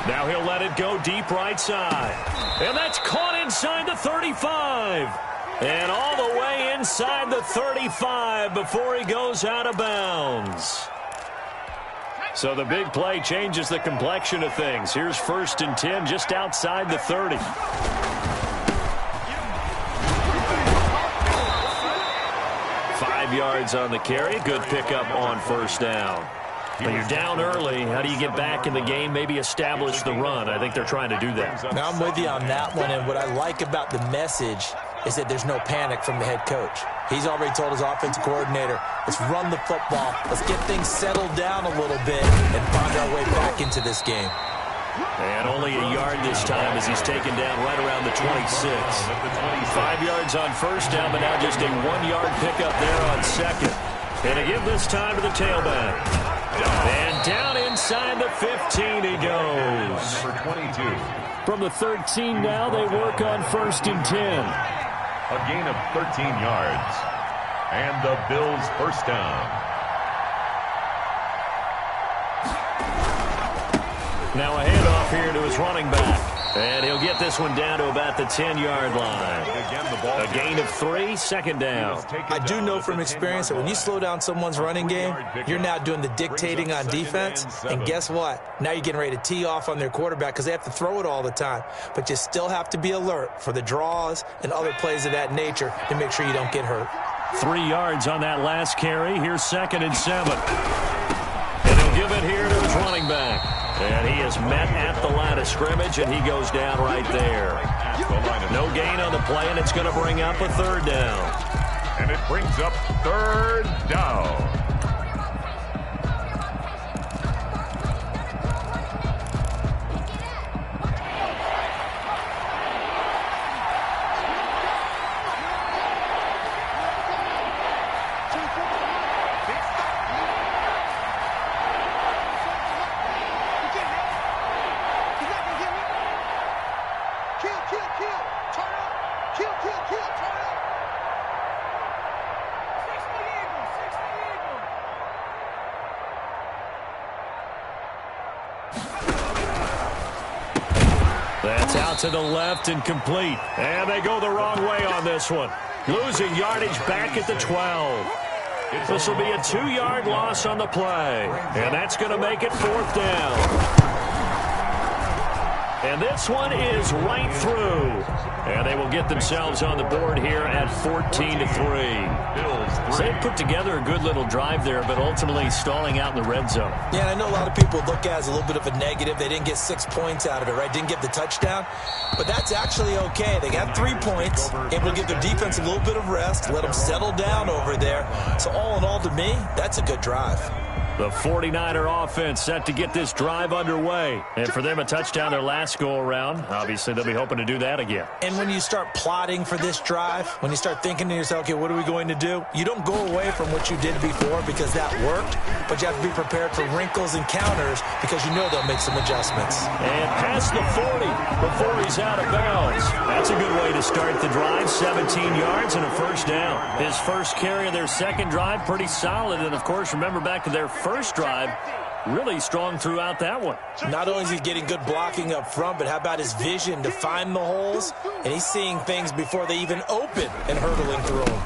Now he'll let it go deep right side. And that's caught inside the 35. And all the way inside the 35 before he goes out of bounds. So the big play changes the complexion of things. Here's 1st and 10 just outside the 30. 5 yards on the carry. Good pickup on 1st down. When you're down early, how do you get back in the game, maybe establish the run? I think they're trying to do that. Now, I'm with you on that one, and what I like about the message is that there's no panic from the head coach. He's already told his offensive coordinator, let's run the football, let's get things settled down a little bit and find our way back into this game. And only a yard this time as he's taken down right around the 26. 5 yards on 1st down, but now just a 1-yard pickup there on 2nd. And to give this time to the tailback. And down inside the 15 he goes. From the 13 now, they work on 1st and 10. A gain of 13 yards. And the Bills' 1st down. Now a handoff here to his running back. And he'll get this one down to about the 10-yard line. A gain of 3, 2nd down. I do know from experience that when you slow down someone's running game, you're now doing the dictating on defense. And guess what? Now you're getting ready to tee off on their quarterback because they have to throw it all the time. But you still have to be alert for the draws and other plays of that nature to make sure you don't get hurt. 3 yards on that last carry. Here's 2nd and 7. And he'll give it here to his running back. And he is met at the line of scrimmage, and he goes down right there. No gain on the play, and it's going to bring up a 3rd down. And it brings up 3rd down. That's out to the left and complete. And they go the wrong way on this one. Losing yardage back at the 12. This will be a 2-yard loss on the play. And that's going to make it 4th down. And this one is right through. And they will get themselves on the board here at 14-3. So they put together a good little drive there, but ultimately stalling out in the red zone. Yeah, and I know a lot of people look at it as a little bit of a negative. They didn't get 6 points out of it, right? Didn't get the touchdown. But that's actually okay. They got 3 points. Able to give their defense a little bit of rest, let them settle down over there. So all in all, to me, that's a good drive. The 49er offense set to get this drive underway. And for them, a touchdown their last go-around. Obviously, they'll be hoping to do that again. And when you start plotting for this drive, when you start thinking to yourself, okay, what are we going to do? You don't go away from what you did before because that worked, but you have to be prepared for wrinkles and counters because you know they'll make some adjustments. And past the 40 before he's out of bounds. That's a good way to start the drive. 17 yards and a 1st down. His first carry of their second drive, pretty solid. And, of course, remember back to their first drive, really strong throughout that one. Not only is he getting good blocking up front, but how about his vision to find the holes? And he's seeing things before they even open and hurdling through them.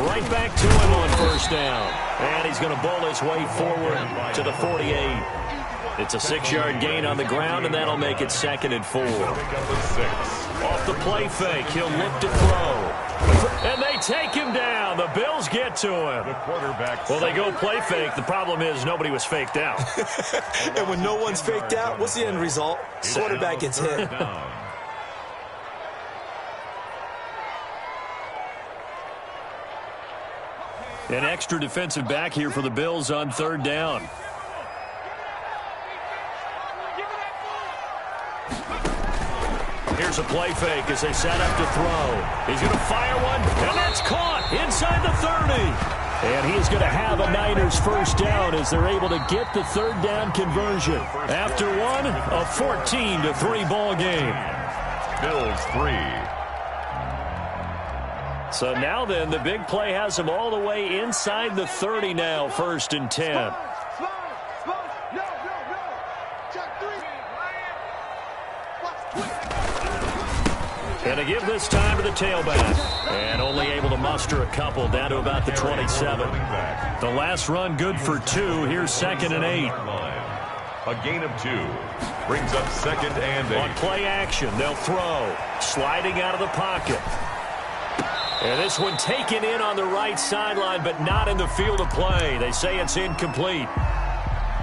Right back to him on 1st down. And he's going to bowl his way forward to the 48. It's a 6-yard gain on the ground, and that'll make it 2nd and 4. Off the play fake, he'll look to throw. And they take him down. The Bills get to him. Well, they go play fake. The problem is nobody was faked out. And when no one's faked out, what's the end result? Quarterback gets hit. An extra defensive back here for the Bills on 3rd down. Here's a play fake as they set up to throw. He's going to fire one, and that's caught inside the 30. And he is going to have a Niners 1st down as they're able to get the 3rd down conversion. After one, a 14-3 ball game. Bills 3. So now then, the big play has them all the way inside the 30 now, 1st and 10. And to give this time to the tailback. And only able to muster a couple down to about the 27. The last run good for 2. Here's 2nd and 8. A gain of 2. Brings up 2nd and 8. On play action, they'll throw. Sliding out of the pocket. And this one taken in on the right sideline, but not in the field of play. They say it's incomplete.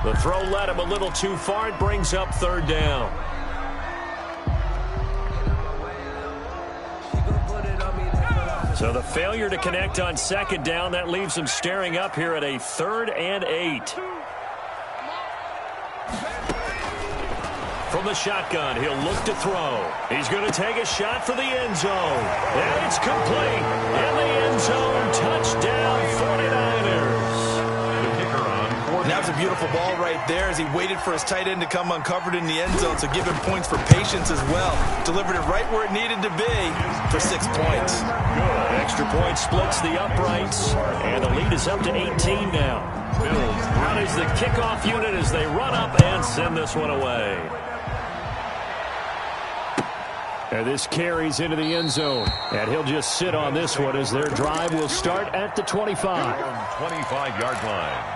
The throw led him a little too far. It brings up 3rd down. So the failure to connect on 2nd down, that leaves him staring up here at a 3rd and 8. From the shotgun, he'll look to throw. He's going to take a shot for the end zone. And it's complete. In the end zone, touchdown 49ers. The kicker on 4th. And that was a beautiful ball right there as he waited for his tight end to come uncovered in the end zone, so give him points for patience as well. Delivered it right where it needed to be for 6 points. Good. Extra point splits the uprights, and the lead is up to 18 now. Out is the kickoff unit as they run up and send this one away. And this carries into the end zone. And he'll just sit on this one as their drive will start at the 25. 25-yard line.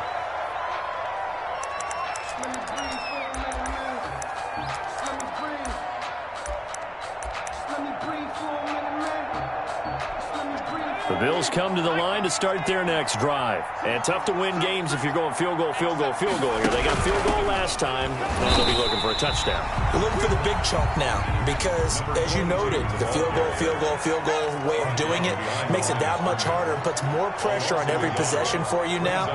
The Bills come to the line to start their next drive. And tough to win games if you're going field goal, field goal, field goal here. They got field goal last time. Now they'll be looking for a touchdown. We're looking for the big chunk now because, as you noted, the field goal way of doing it makes it that much harder and puts more pressure on every possession for you now.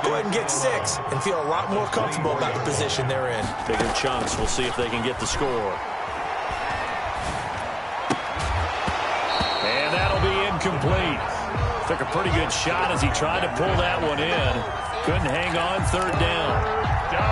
Go ahead and get 6 and feel a lot more comfortable about the position they're in. Bigger chunks. We'll see if they can get the score. And that'll be incomplete. Took a pretty good shot as he tried to pull that one in. Couldn't hang on 3rd down.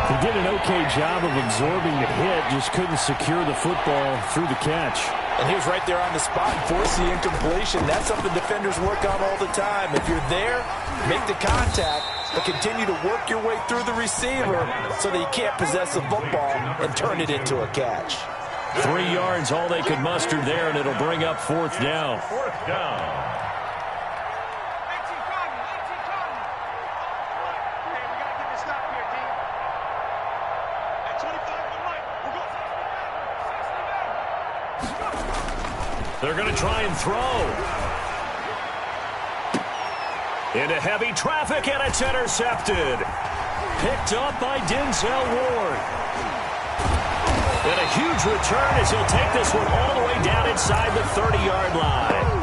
He did an okay job of absorbing the hit, just couldn't secure the football through the catch. And he was right there on the spot and forced the incompletion. That's something defenders work on all the time. If you're there, make the contact, but continue to work your way through the receiver so that you can't possess the football and turn it into a catch. 3 yards, all they could muster there, and it'll bring up 4th down. 4th down. They're going to try and throw. Into heavy traffic, and it's intercepted. Picked up by Denzel Ward. And a huge return as he'll take this one all the way down inside the 30-yard line.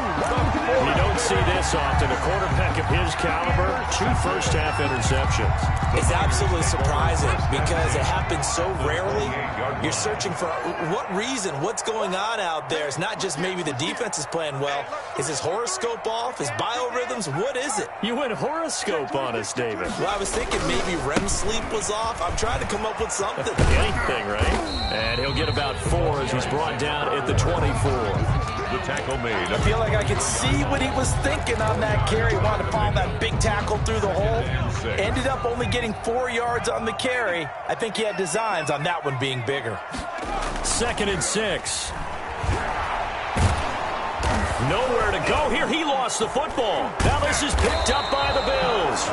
You don't see this often. A quarterback of his caliber, 2 first-half interceptions. It's absolutely surprising because it happens so rarely. You're searching for what reason, what's going on out there. It's not just maybe the defense is playing well. Is his horoscope off? His biorhythms? What is it? You went horoscope on us, David. Well, I was thinking maybe REM sleep was off. I'm trying to come up with something. Anything, right? And he'll get about 4 as he's brought down at the 24. The tackle made. I feel like I could see what he was thinking on that carry. Wanted to follow that big tackle through the hole. Ended up only getting 4 yards on the carry. I think he had designs on that one being bigger. 2nd and 6. Nowhere to go here. He lost the football. Now this is picked up by the Bills.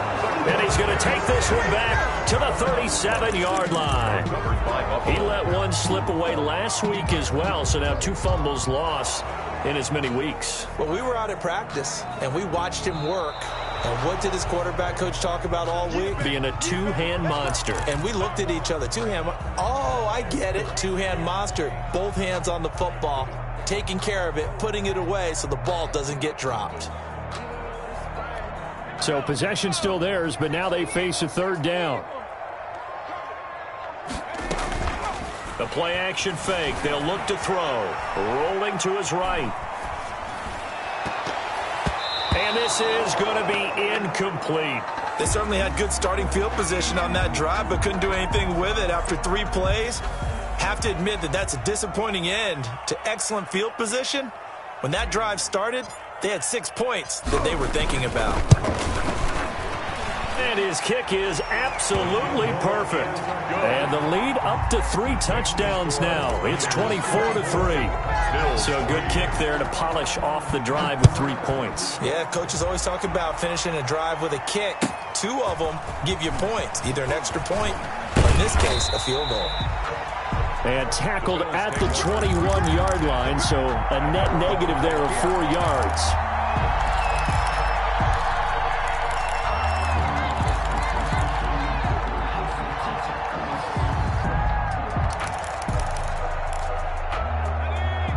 And he's going to take this one back to the 37-yard line. He let one slip away last week as well, so now 2 fumbles lost in as many weeks. Well, we were out at practice, and we watched him work. And what did his quarterback coach talk about all week? Being a 2-hand monster. And we looked at each other. 2-hand. Oh, I get it. 2-hand monster. Both hands on the football, taking care of it, putting it away so the ball doesn't get dropped. So possession still theirs, but now they face a 3rd down. The play-action fake. They'll look to throw. Rolling to his right. And this is going to be incomplete. They certainly had good starting field position on that drive, but couldn't do anything with it after 3 plays. Have to admit that that's a disappointing end to excellent field position. When that drive started, they had 6 points that they were thinking about. And his kick is absolutely perfect. And the lead up to 3 touchdowns now. It's 24-3. So good kick there to polish off the drive with 3 points. Yeah, coaches always talk about finishing a drive with a kick. 2 of them give you points, either an extra point or, in this case, a field goal. And tackled at the 21-yard line, so a net negative there of 4 yards.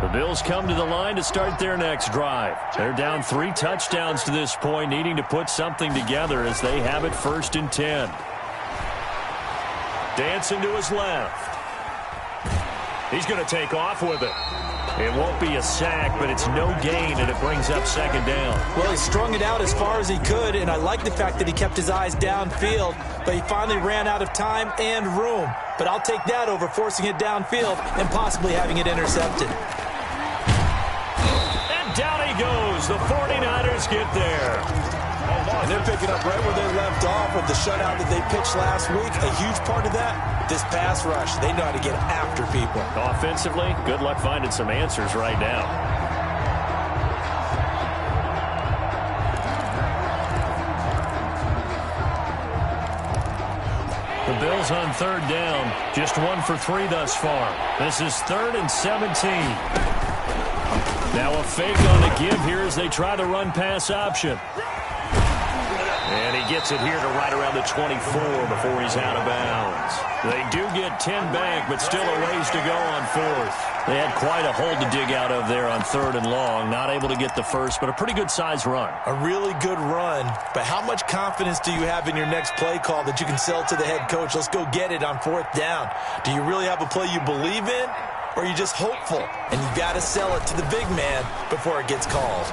The Bills come to the line to start their next drive. They're down 3 touchdowns to this point, needing to put something together as they have it 1st and 10. Dancing to his left. He's going to take off with it. It won't be a sack, but it's no gain, and it brings up 2nd down. Well, he strung it out as far as he could, and I like the fact that he kept his eyes downfield, but he finally ran out of time and room. But I'll take that over forcing it downfield and possibly having it intercepted. And down he goes. The 49ers get there. And they're picking up right where they left off with the shutout that they pitched last week. A huge part of that, this pass rush. They know how to get after people. Offensively, good luck finding some answers right now. The Bills on 3rd down, just 1 for 3 thus far. This is 3rd and 17. Now a fake on the give here as they try the run-pass option. And he gets it here to right around the 24 before he's out of bounds. They do get 10 back, but still a ways to go on 4th. They had quite a hole to dig out of there on 3rd and long. Not able to get the first, but a pretty good-sized run. A really good run, but how much confidence do you have in your next play call that you can sell to the head coach? Let's go get it on 4th down. Do you really have a play you believe in, or are you just hopeful? And you got to sell it to the big man before it gets called.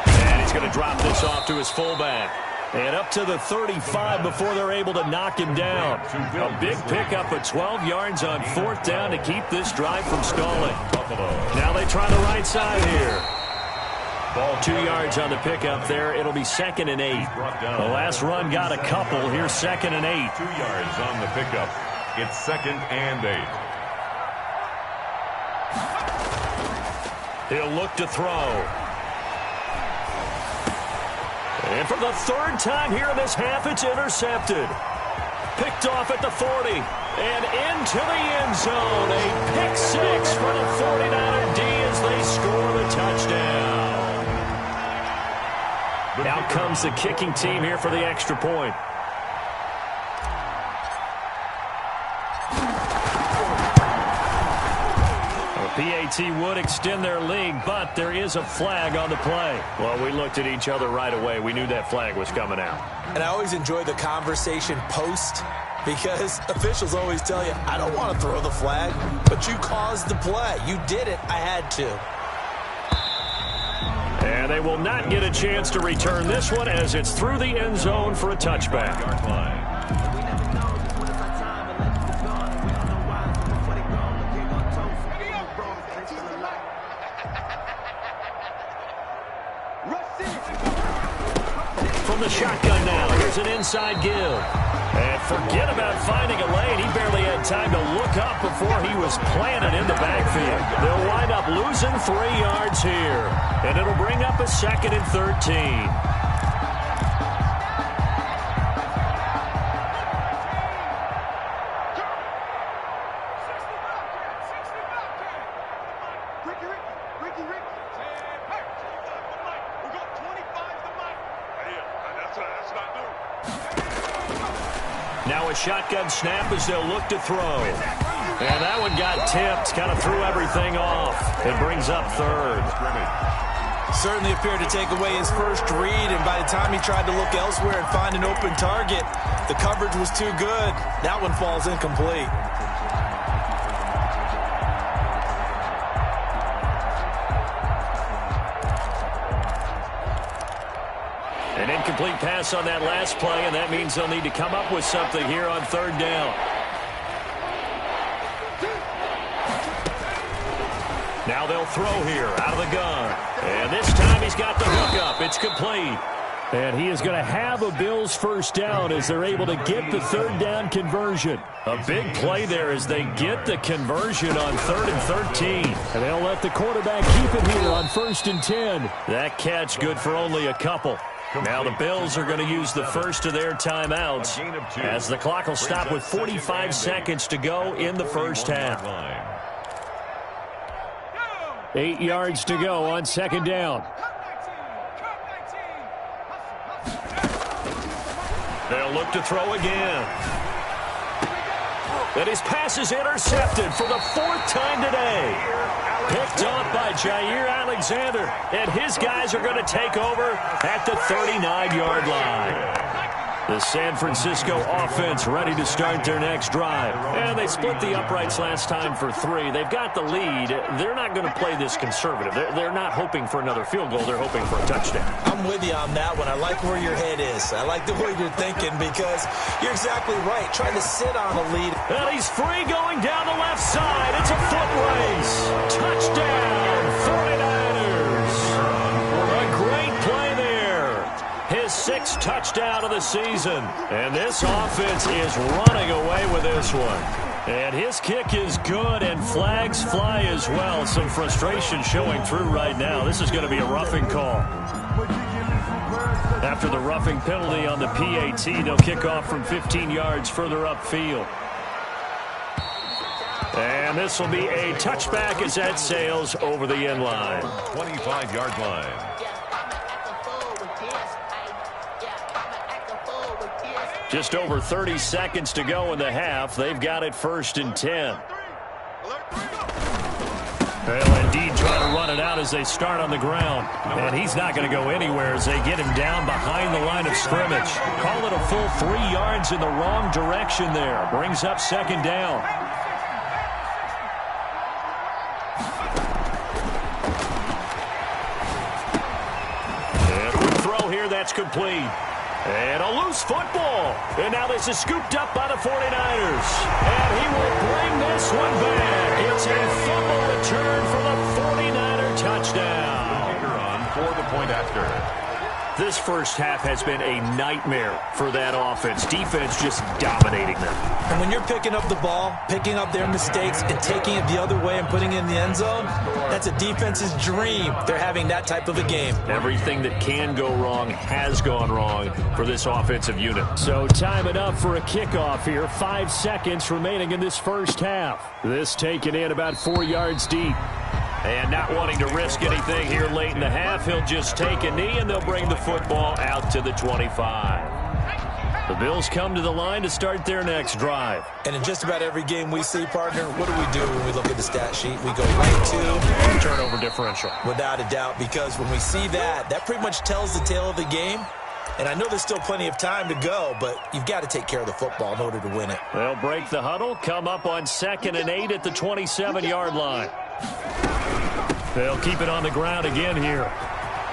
And he's going to drop this off to his fullback. And up to the 35 before they're able to knock him down. A big pickup of 12 yards on 4th down to keep this drive from stalling. Now they try the right side here. 2 yards on the pickup there. It'll be 2nd and 8. The last run got a couple. Here's 2nd and 8. 2 yards on the pickup. It's 2nd and 8. He'll look to throw. And for the 3rd time here in this half, it's intercepted. Picked off at the 40. And into the end zone. A pick 6 for the 49er D as they score the touchdown. Out comes the kicking team here for the extra point. PAT would extend their lead, but there is a flag on the play. Well, we looked at each other right away. We knew that flag was coming out. And I always enjoy the conversation post because officials always tell you, I don't want to throw the flag, but you caused the play. You did it. I had to. And they will not get a chance to return this one as it's through the end zone for a touchback. From the shotgun now, here's an inside give. And forget about finding a lane. He barely had time to look up before he was planted in the backfield. They'll wind up losing 3 yards here. And it'll bring up a 2nd and 13. Now a shotgun snap as they'll look to throw. And that one got tipped, kind of threw everything off. It brings up 3rd. Certainly appeared to take away his first read, and by the time he tried to look elsewhere and find an open target, the coverage was too good. That one falls incomplete. An incomplete pass on that last play, and that means they'll need to come up with something here on 3rd down. Now they'll throw here out of the gun. And this time he's got the hook up. It's complete. And he is going to have a Bills first down as they're able to get the third down conversion. A big play there as they get the conversion on 3rd and 13. And they'll let the quarterback keep it here on 1st and 10. That catch good for only a couple. Now the Bills are going to use the first of their timeouts as the clock will stop with 45 seconds to go in the first half. 8 yards to go on 2nd down. They'll look to throw again. And his pass is intercepted for the 4th time today. Picked off by Jair Alexander. And his guys are going to take over at the 39-yard line. The San Francisco offense ready to start their next drive. And they split the uprights last time for 3. They've got the lead. They're not going to play this conservative. They're not hoping for another field goal. They're hoping for a touchdown. I'm with you on that one. I like where your head is. I like the way you're thinking because you're exactly right. Trying to sit on a lead. And he's free going down the left side. It's a foot race. Touchdown, 49ers. A great play there. His 6th touchdown of the season. And this offense is running away with this one. And his kick is good, and flags fly as well. Some frustration showing through right now. This is going to be a roughing call. After the roughing penalty on the PAT, they'll kick off from 15 yards further upfield. And this will be a touchback as that sails over the end line. 25-yard line. Just over 30 seconds to go in the half. They've got it 1st and 10. They'll indeed try to run it out as they start on the ground. And he's not going to go anywhere as they get him down behind the line of scrimmage. Call it a full 3 yards in the wrong direction there. Brings up 2nd down. And a throw here that's complete. And a loose football. And now this is scooped up by the 49ers. And he will bring this one back. It's a fumble return for the 49er touchdown. On for the point after. This first half has been a nightmare for that offense. Defense just dominating them. And when you're picking up the ball, picking up their mistakes, and taking it the other way and putting it in the end zone, that's a defense's dream. They're having that type of a game. Everything that can go wrong has gone wrong for this offensive unit. So time it up for a kickoff here. 5 seconds remaining in this first half. This taken in about 4 yards deep. And not wanting to risk anything here late in the half, he'll just take a knee, and they'll bring the football out to the 25. The Bills come to the line to start their next drive. And in just about every game we see, partner, what do when we look at the stat sheet? We go right to turnover differential. Without a doubt, because when we see that, that pretty much tells the tale of the game. And I know there's still plenty of time to go, but you've got to take care of the football in order to win it. They'll break the huddle, come up on 2nd and 8 at the 27-yard line. They'll keep it on the ground again here.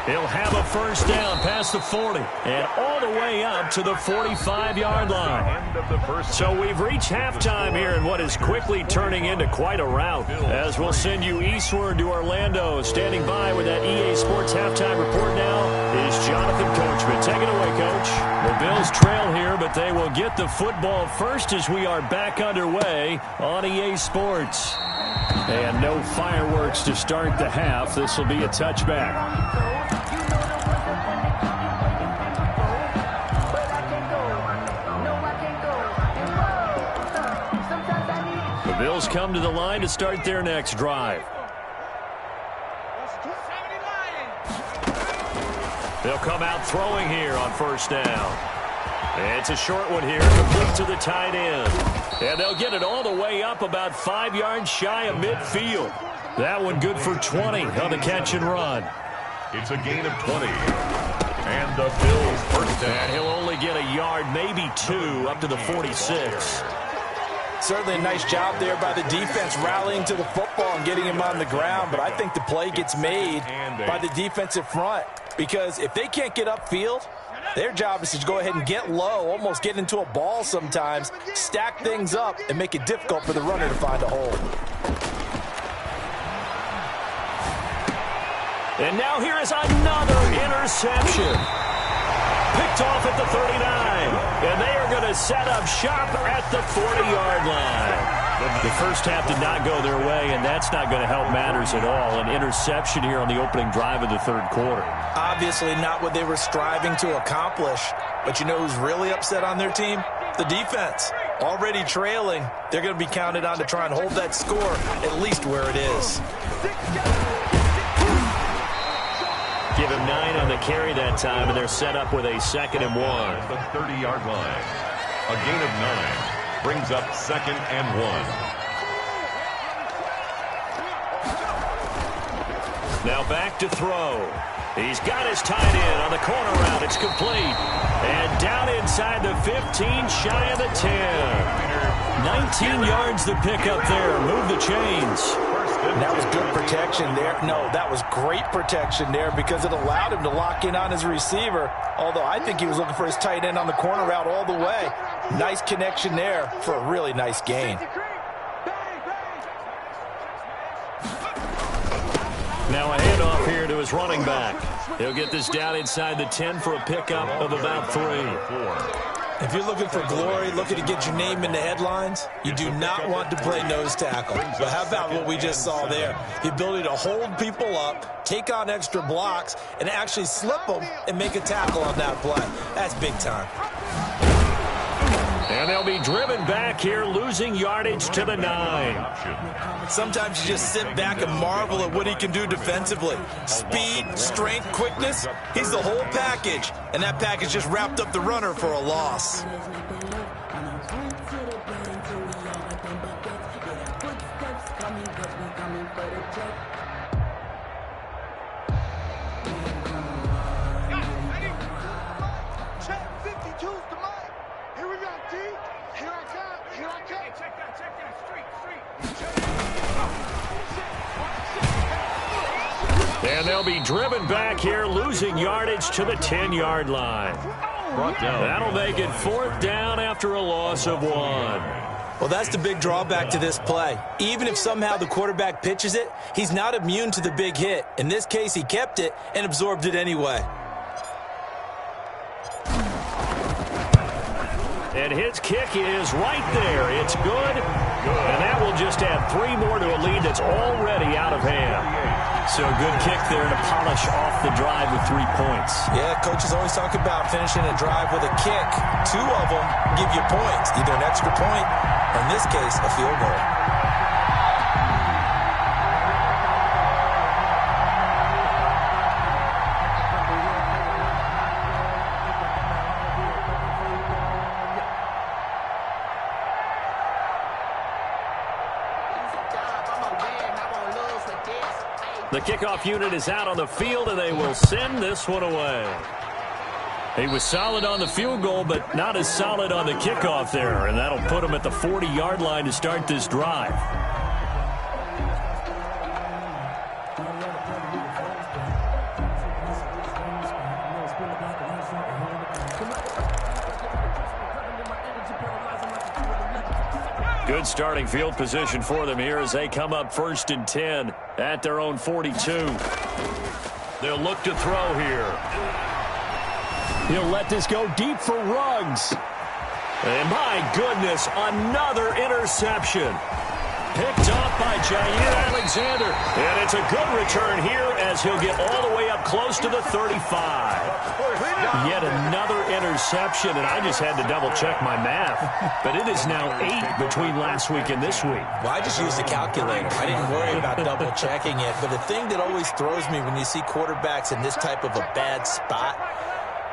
He'll have a first down past the 40 and all the way up to the 45-yard line. So we've reached halftime here in what is quickly turning into quite a rout. As we'll send you eastward to Orlando. Standing by with that EA Sports halftime report now is Jonathan Coachman. Take it away, Coach. The Bills trail here, but they will get the football first as we are back underway on EA Sports. And no fireworks to start the half. This will be a touchback. The Bills come to the line to start their next drive. They'll come out throwing here on first down. It's a short one here, complete to the tight end. And they'll get it all the way up about 5 yards shy of midfield. That one good for 20 on the catch and run. It's a gain of 20. And the Bills first down. And he'll only get a yard, maybe 2, up to the 46. Certainly a nice job there by the defense rallying to the football and getting him on the ground. But I think the play gets made by the defensive front. Because if they can't get upfield, their job is to go ahead and get low, almost get into a ball sometimes, stack things up, and make it difficult for the runner to find a hole. And now here is another interception. picked off at the 39. And they are going to set up shop at the 40-yard line. The first half did not go their way, and that's not going to help matters at all. An interception here on the opening drive of the third quarter. Obviously not what they were striving to accomplish. But you know who's really upset on their team? The defense. Already trailing, they're going to be counted on to try and hold that score at least where it is. Give him 9 on the carry that time, and they're set up with a 2nd and 1. The 30-yard line. A gain of 9 brings up 2nd and 1. Now back to throw. He's got his tight end on the corner route. It's complete. And down inside the 15, shy of the 10. 19 yards the pickup there. Move the chains. That was good protection there. No, that was great protection there because it allowed him to lock in on his receiver. Although I think he was looking for his tight end on the corner route all the way. Nice connection there for a really nice gain. Now a handoff here to his running back. He'll get this down inside the 10 for a pickup of about 3. If you're looking for glory, looking to get your name in the headlines, you do not want to play nose tackle. But how about what we just saw there? The ability to hold people up, take on extra blocks, and actually slip them and make a tackle on that play. That's big time. And they'll be driven back here, losing yardage to the 9. Sometimes you just sit back and marvel at what he can do defensively. Speed, strength, quickness, he's the whole package. And that package just wrapped up the runner for a loss. And they'll be driven back here, losing yardage to the 10-yard line. That'll make it 4th down after a loss of 1. Well, that's the big drawback to this play. Even if somehow the quarterback pitches it, he's not immune to the big hit. In this case, he kept it and absorbed it anyway. And his kick is right there. It's good. And that will just add 3 more to a lead that's already out of hand. So a good kick there to polish off the drive with 3 points. Yeah, coaches always talk about finishing a drive with a kick. 2 of them give you points, either an extra point or, in this case, a field goal. The kickoff unit is out on the field, and they will send this one away. He was solid on the field goal, but not as solid on the kickoff there, and that'll put him at the 40-yard line to start this drive. Good starting field position for them here as they come up 1st and 10 at their own 42. They'll look to throw here. He'll let this go deep for Ruggs. And my goodness, another interception. Picked off by Jair Alexander. And it's a good return here as he'll get all the way up close to the 35. Yet another interception, and I just had to double-check my math. But it is now 8 between last week and this week. Well, I just used a calculator. I didn't worry about double-checking it. But the thing that always throws me when you see quarterbacks in this type of a bad spot,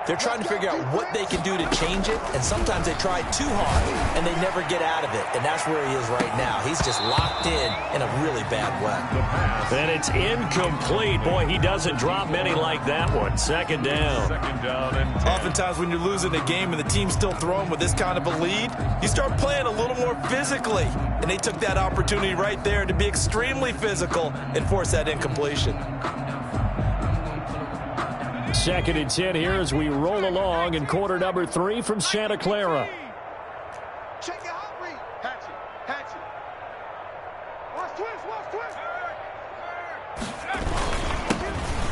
they're trying to figure out what they can do to change it, and sometimes they try too hard, and they never get out of it, and that's where he is right now. He's just locked in a really bad way. And it's incomplete. Boy, he doesn't drop many like that one. 2nd down. Oftentimes when you're losing a game and the team's still throwing with this kind of a lead, you start playing a little more physically, and they took that opportunity right there to be extremely physical and force that incompletion. 2nd and 10 here as we roll along in quarter number 3 from Santa Clara. Check your hot read. Hatch it. Watch twist.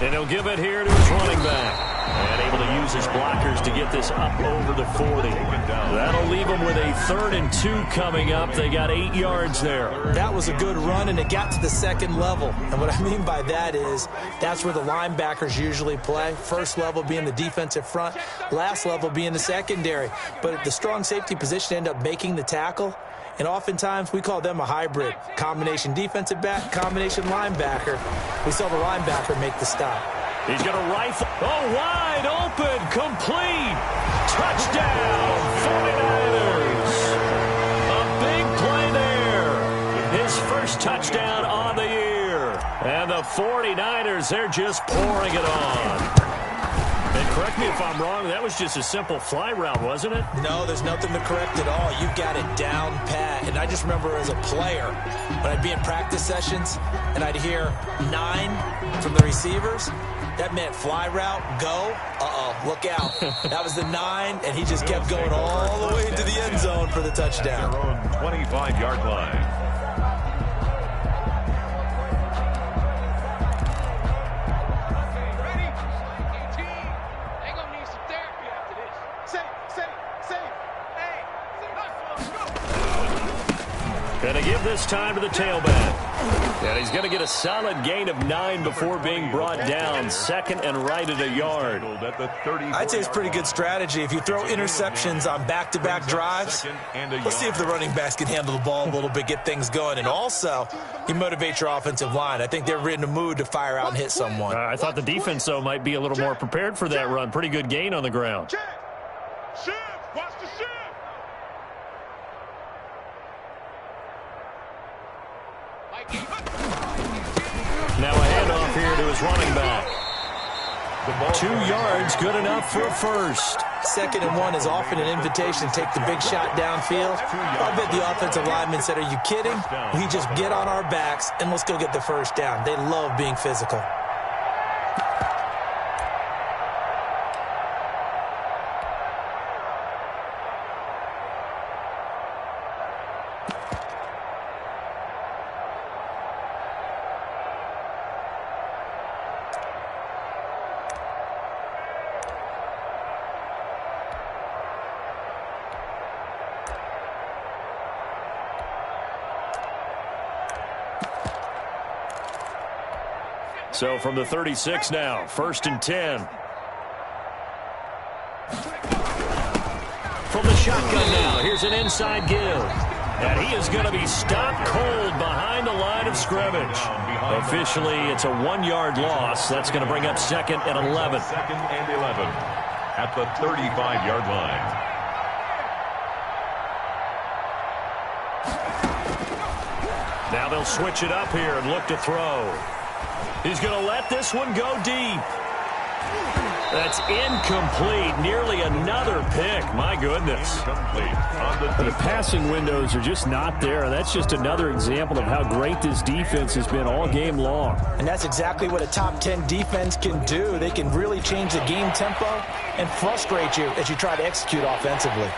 And he'll give it here to his running back. And able to use his blockers to get this up over the 40. That'll leave them with a 3rd and 2 coming up. They got 8 yards there. That was a good run, and it got to the second level. And what I mean by that is that's where the linebackers usually play. First level being the defensive front, last level being the secondary. But the strong safety position ended up making the tackle. And oftentimes, we call them a hybrid. Combination defensive back, combination linebacker. We saw the linebacker make the stop. He's going to rifle. Oh, wide open, complete. Touchdown, 49ers. A big play there. His first touchdown on the year. And the 49ers, they're just pouring it on. And correct me if I'm wrong, that was just a simple fly route, wasn't it? No, there's nothing to correct at all. You got it down pat. And I just remember as a player, when I'd be in practice sessions and I'd hear 9 from the receivers, that meant fly route, go, look out. That was the 9, and he just kept going all the way to the end zone for the touchdown. Their own 25-yard line. Going to give this time to the tailback. And he's going to get a solid gain of 9 before being brought down. 2nd and right at a yard. I'd say it's pretty good strategy. If you throw interceptions on back-to-back drives, let's see if the running backs can handle the ball a little bit, get things going. And also, you motivate your offensive line. I think they're in the mood to fire out and hit someone. I thought the defense, though, might be a little more prepared for that run. Pretty good gain on the ground. Watch the shift. Now a handoff here to his running back. 2 yards, good enough for a first. 2nd and 1 is often an invitation to take the big shot downfield. I bet the offensive lineman said, are you kidding? We just get on our backs and let's go get the first down. They love being physical. So from the 36 now, 1st and 10. From the shotgun now, here's an inside give. And he is going to be stopped cold behind the line of scrimmage. Officially, it's a 1-yard loss. That's going to bring up 2nd and 11. 2nd and 11 at the 35-yard line. Now they'll switch it up here and look to throw. He's going to let this one go deep. That's incomplete. Nearly another pick. My goodness. The passing windows are just not there. That's just another example of how great this defense has been all game long. And that's exactly what a top 10 defense can do. They can really change the game tempo and frustrate you as you try to execute offensively.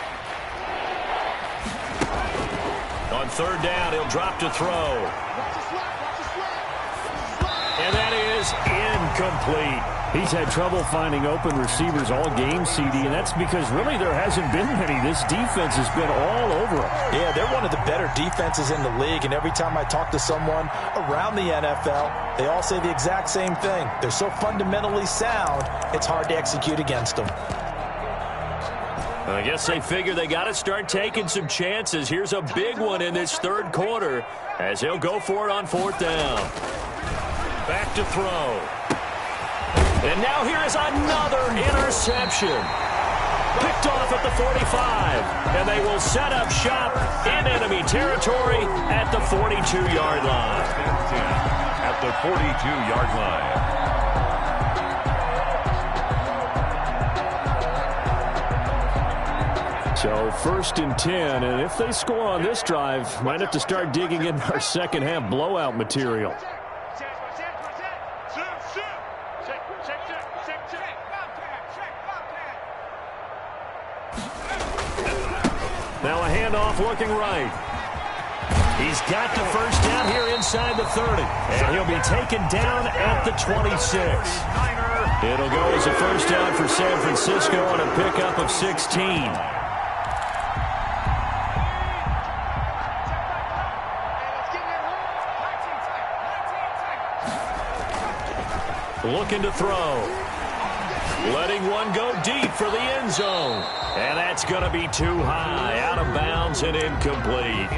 On 3rd down, he'll drop to throw. And that is incomplete. He's had trouble finding open receivers all game, CD, and that's because really there hasn't been many. This defense has been all over them. Yeah, they're one of the better defenses in the league, and every time I talk to someone around the NFL, they all say the exact same thing. They're so fundamentally sound, it's hard to execute against them. I guess they figure they got to start taking some chances. Here's a big one in this 3rd quarter as he'll go for it on 4th down. Back to throw. And now here is another interception. Picked off at the 45. And they will set up shop in enemy territory at the 42-yard line. At the 42-yard line. So 1st and 10, and if they score on this drive, might have to start digging in our second half blowout material. Now a handoff looking right. He's got the first down here inside the 30. And he'll be taken down at the 26. It'll go as a first down for San Francisco on a pickup of 16. Looking to throw. Letting one go deep for the end zone. And that's going to be too high. Out of bounds and incomplete.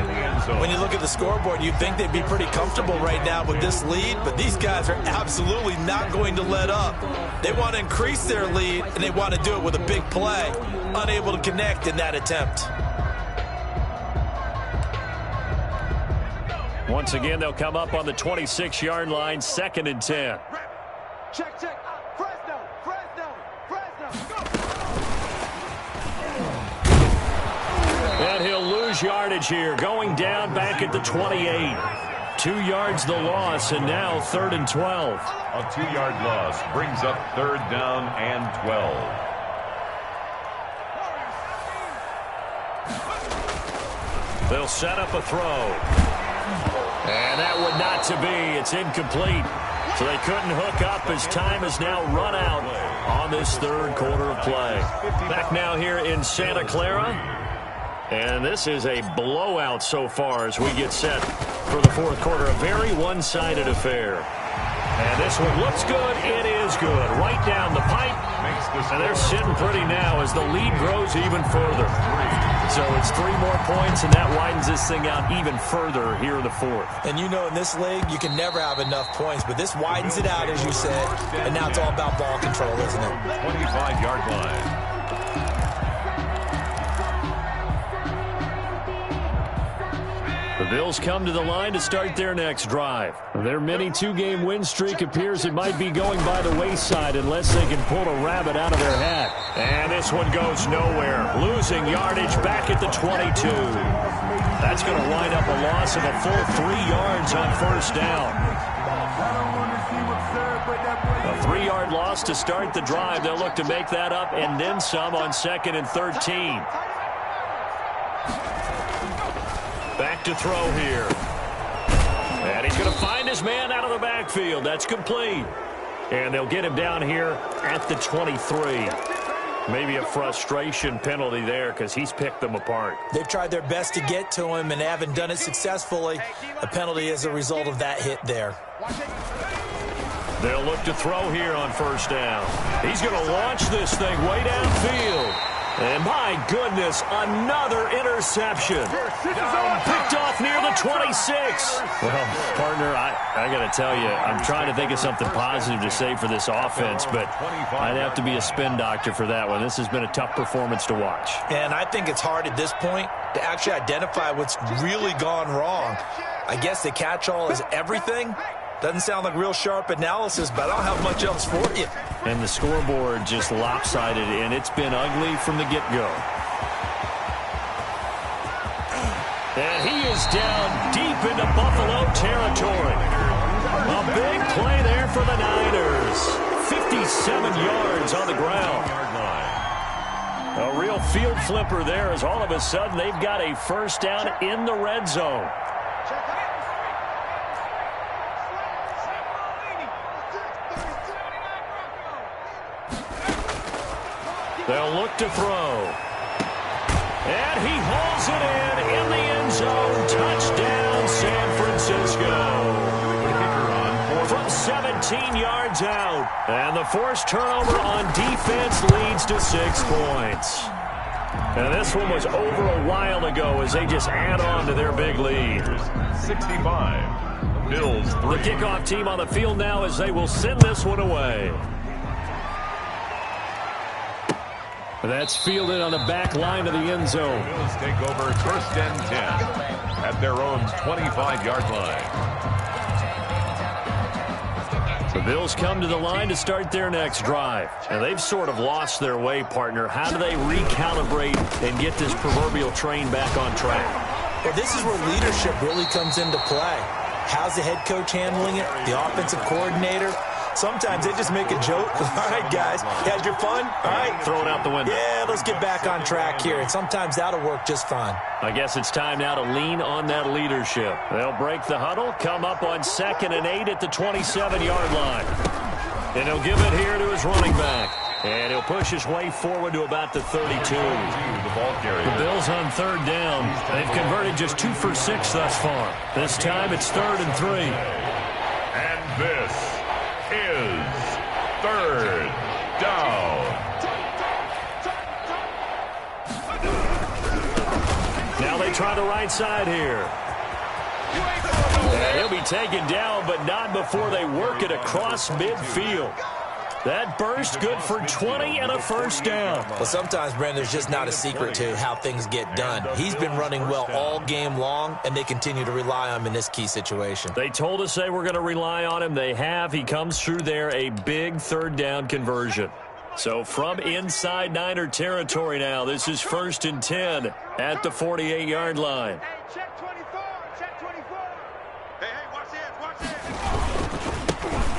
When you look at the scoreboard, you'd think they'd be pretty comfortable right now with this lead, but these guys are absolutely not going to let up. They want to increase their lead, and they want to do it with a big play. Unable to connect in that attempt. Once again, they'll come up on the 26-yard line, 2nd and 10. Check, check. Fresno, Fresno, Fresno. And he'll lose yardage here, going down back at the 28. 2 yards the loss, and now 3rd and 12. A 2-yard loss brings up 3rd down and 12. They'll set up a throw. And that would not to be. It's incomplete. So they couldn't hook up as time has now run out on this 3rd quarter of play. Back now here in Santa Clara. And this is a blowout so far as we get set for the 4th quarter. A very one-sided affair. And this one looks good. It is good. Right down the pipe. And they're sitting pretty now as the lead grows even further. So it's 3 more points, and that widens this thing out even further here in the 4th. And you know in this league, you can never have enough points, but this widens it out, as you said. And now it's all about ball control, isn't it? 25-yard line. The Bills come to the line to start their next drive. Their mini 2-game win streak appears it might be going by the wayside unless they can pull a rabbit out of their hat. And this one goes nowhere. Losing yardage back at the 22. That's going to wind up a loss of a full 3 yards on 1st down. A 3-yard loss to start the drive. They'll look to make that up and then some on 2nd and 13. Back to throw here. And he's going to find his man out of the backfield. That's complete. And they'll get him down here at the 23. Maybe a frustration penalty there because he's picked them apart. They've tried their best to get to him and haven't done it successfully. A penalty is a result of that hit there. They'll look to throw here on 1st down. He's going to launch this thing way downfield. And my goodness, another interception. Picked off near the 26. Well, partner, I got to tell you, I'm trying to think of something positive to say for this offense, but I'd have to be a spin doctor for that one. This has been a tough performance to watch. And I think it's hard at this point to actually identify what's really gone wrong. I guess the catch-all is everything. Doesn't sound like real sharp analysis, but I don't have much else for you. And the scoreboard just lopsided, and it's been ugly from the get-go. And he is down deep into Buffalo territory. A big play there for the Niners. 57 yards on the ground. A real field flipper there as all of a sudden they've got a 1st down in the red zone. They'll look to throw. And he hauls it in the end zone. Touchdown, San Francisco. From 17 yards out. And the forced turnover on defense leads to 6 points. And this one was over a while ago as they just add on to their big lead. 65. Bills 3. The kickoff team on the field now as they will send this one away. That's fielded on the back line of the end zone. Bills take over 1st and 10 at their own 25-yard line. The Bills come to the line to start their next drive. And they've sort of lost their way, partner. How do they recalibrate and get this proverbial train back on track? Well, this is where leadership really comes into play. How's the head coach handling it? The offensive coordinator? Sometimes they just make a joke. All right, guys, you had your fun? All right. Throw it out the window. Yeah, let's get back on track here. And sometimes that'll work just fine. I guess it's time now to lean on that leadership. They'll break the huddle, come up on 2nd and 8 at the 27-yard line. And he'll give it here to his running back. And he'll push his way forward to about the 32. The Bills on 3rd down. They've converted just 2 for 6 thus far. This time it's 3rd and 3. And this is 3rd down. Now they try the right side here. And he'll be taken down, but not before they work it across midfield. That burst good for 20 and a first down. Well, sometimes, Brandon, there's just not a secret to how things get done. He's been running well all game long, and they continue to rely on him in this key situation. They told us they were going to rely on him. They have. He comes through there, a big 3rd down conversion. So from inside Niner territory now, this is 1st and 10 at the 48-yard line. Hey, check 24. Check 24. Hey, watch this. Watch this.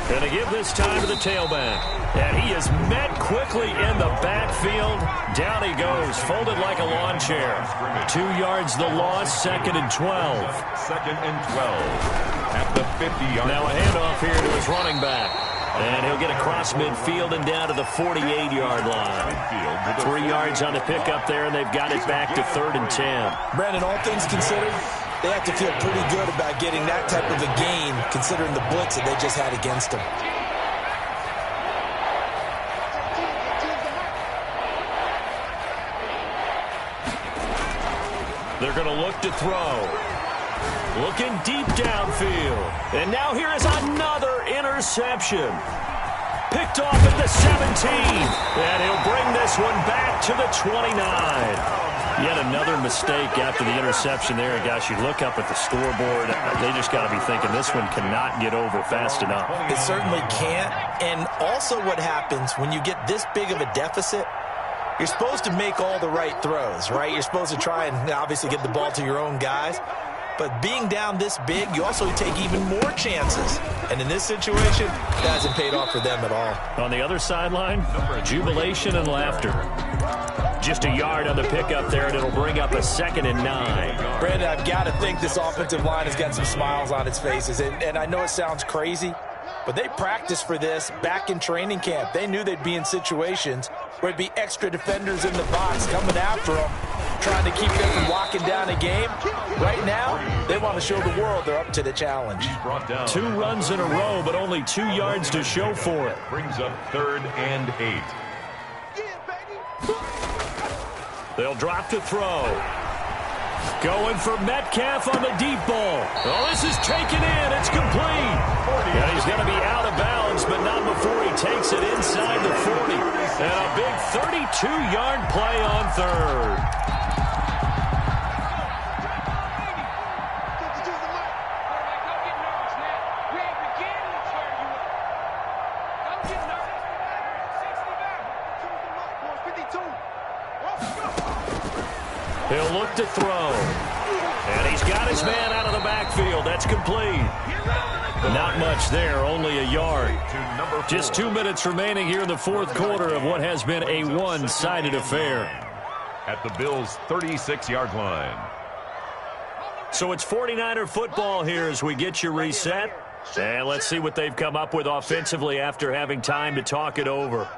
Going to give this time to the tailback. And he is met quickly in the backfield. Down he goes, folded like a lawn chair. 2 yards the loss, 2nd and 12. 2nd and 12 at the 50-yard line. Now a handoff here to his running back. And he'll get across midfield and down to the 48-yard line. 3 yards on the pickup there, and they've got it back to 3rd and 10. Brandon, all things considered, they have to feel pretty good about getting that type of a gain, considering the blitz that they just had against them. They're going to look to throw. Looking deep downfield. And now here is another interception. Picked off at the 17. And he'll bring this one back to the 29. Yet another mistake after the interception there. Gosh, you look up at the scoreboard. They just got to be thinking this one cannot get over fast enough. It certainly can't. And also what happens when you get this big of a deficit, you're supposed to make all the right throws, right? You're supposed to try and obviously get the ball to your own guys. But being down this big, you also take even more chances. And in this situation, that hasn't paid off for them at all. On the other sideline, jubilation and laughter. Just a yard on the pickup there, and it'll bring up a 2nd and 9. Brandon, I've got to think this offensive line has got some smiles on its faces. And I know it sounds crazy, but they practiced for this back in training camp. They knew they'd be in situations where it'd be extra defenders in the box coming after them, trying to keep them from locking down a game. Right now, they want to show the world they're up to the challenge. 2 runs in a row, but only 2 yards to show for it. Brings up 3rd and 8. They'll drop to throw. Going for Metcalf on the deep ball. Oh, this is taken in. It's complete. And he's going to be out of bounds, but not before he takes it inside the 40. And a big 32-yard play on 3rd. He'll look to throw. And he's got his man out of the backfield. That's complete. Not much there, only a yard. Just 2 minutes remaining here in the 4th quarter of what has been a one-sided affair. At the Bills' 36-yard line. So it's 49er football here as we get you reset. And let's see what they've come up with offensively after having time to talk it over.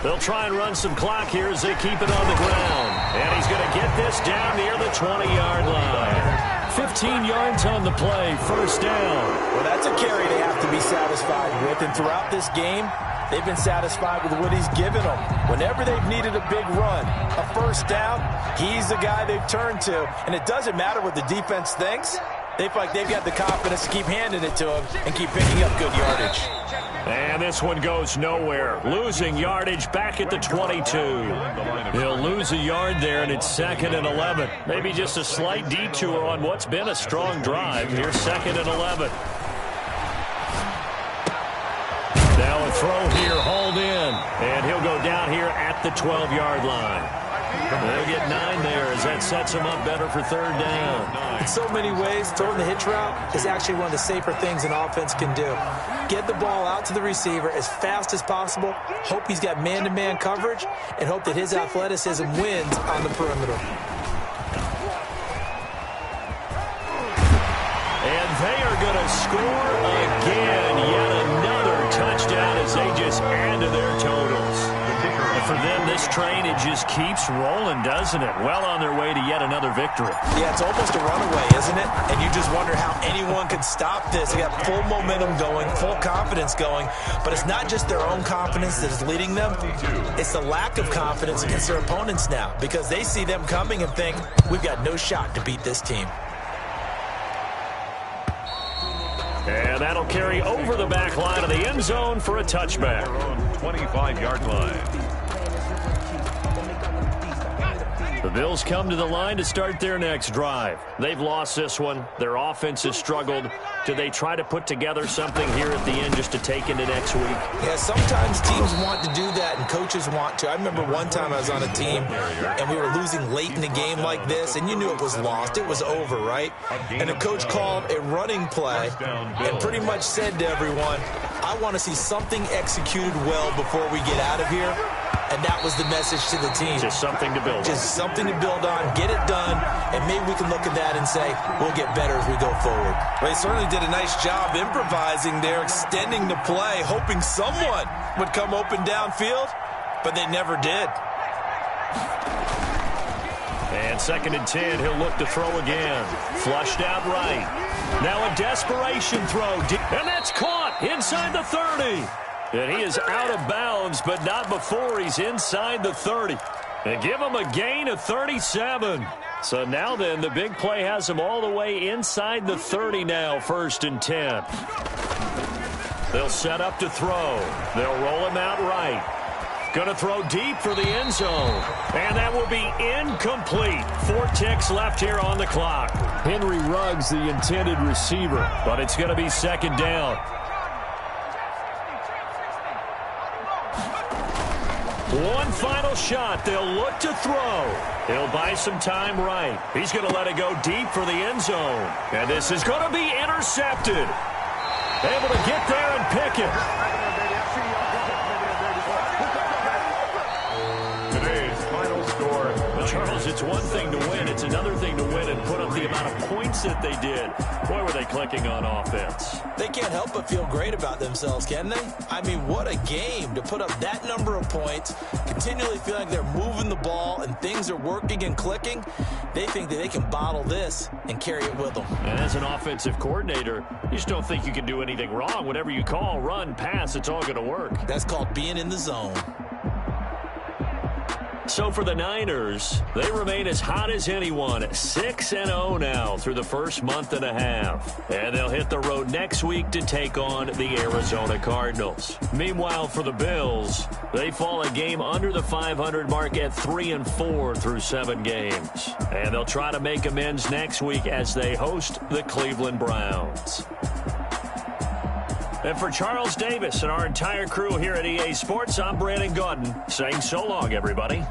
They'll try and run some clock here as they keep it on the ground. And he's going to get this down near the 20-yard line. 15 yards on the play, first down. Well, that's a carry they have to be satisfied with. And throughout this game, they've been satisfied with what he's given them. Whenever they've needed a big run, a first down, he's the guy they've turned to. And it doesn't matter what the defense thinks. They feel like they've got the confidence to keep handing it to him and keep picking up good yardage. And this one goes nowhere. Losing yardage back at the 22. He'll lose a yard there, and it's 2nd and 11. Maybe just a slight detour on what's been a strong drive. Here's 2nd and 11. Now a throw here, hauled in. And he'll go down here at the 12-yard line. They'll get 9 there as that sets them up better for third down. In so many ways, throwing the hitch route is actually one of the safer things an offense can do. Get the ball out to the receiver as fast as possible, hope he's got man-to-man coverage, and hope that his athleticism wins on the perimeter. And they are going to score again. Yet another touchdown as they just add to their totals. And for them, this train, it just keeps rolling, doesn't it? Well on their way to yet another victory. Yeah, it's almost a runaway, isn't it? And you just wonder how anyone could stop this. They got full momentum going, full confidence going. But it's not just their own confidence that's leading them. It's the lack of confidence against their opponents now because they see them coming and think, we've got no shot to beat this team. And that'll carry over the back line of the end zone for a touchback. 25-yard line. The Bills come to the line to start their next drive. They've lost this one. Their offense has struggled. Do they try to put together something here at the end just to take into next week? Yeah, sometimes teams want to do that and coaches want to. I remember one time I was on a team and we were losing late in the game like this, and you knew it was lost. It was over, right? And the coach called a running play and pretty much said to everyone, I want to see something executed well before we get out of here. And that was the message to the team. Just something to build on. Just something to build on, get it done, and maybe we can look at that and say, we'll get better as we go forward. They certainly did a nice job improvising there, extending the play, hoping someone would come open downfield, but they never did. And 2nd and 10, he'll look to throw again. Flushed out right. Now a desperation throw. And that's caught inside the 30. And he is out of bounds, but not before he's inside the 30. And give him a gain of 37. So now then, the big play has him all the way inside the 30 now, 1st and 10. They'll set up to throw. They'll roll him out right. Going to throw deep for the end zone. And that will be incomplete. 4 ticks left here on the clock. Henry Ruggs, the intended receiver, but it's going to be 2nd down. One final shot. They'll look to throw. He'll buy some time right. He's going to let it go deep for the end zone. And this is going to be intercepted. Able to get there and pick it. Today's final score. Charles, it's one thing to win. It's another thing to win and put up the amount of points that they did. Boy, were they clicking on offense. They can't help but feel great about themselves, can they? I mean, what a game to put up that number of points, continually feel like they're moving the ball and things are working and clicking. They think that they can bottle this and carry it with them. And as an offensive coordinator, you just don't think you can do anything wrong. Whatever you call, run, pass, it's all going to work. That's called being in the zone. So for the Niners, they remain as hot as anyone, 6-0 now through the first month and a half. And they'll hit the road next week to take on the Arizona Cardinals. Meanwhile, for the Bills, they fall a game under the 500 mark at 3-4 through 7 games. And they'll try to make amends next week as they host the Cleveland Browns. And for Charles Davis and our entire crew here at EA Sports, I'm Brandon Gaudin saying so long, everybody.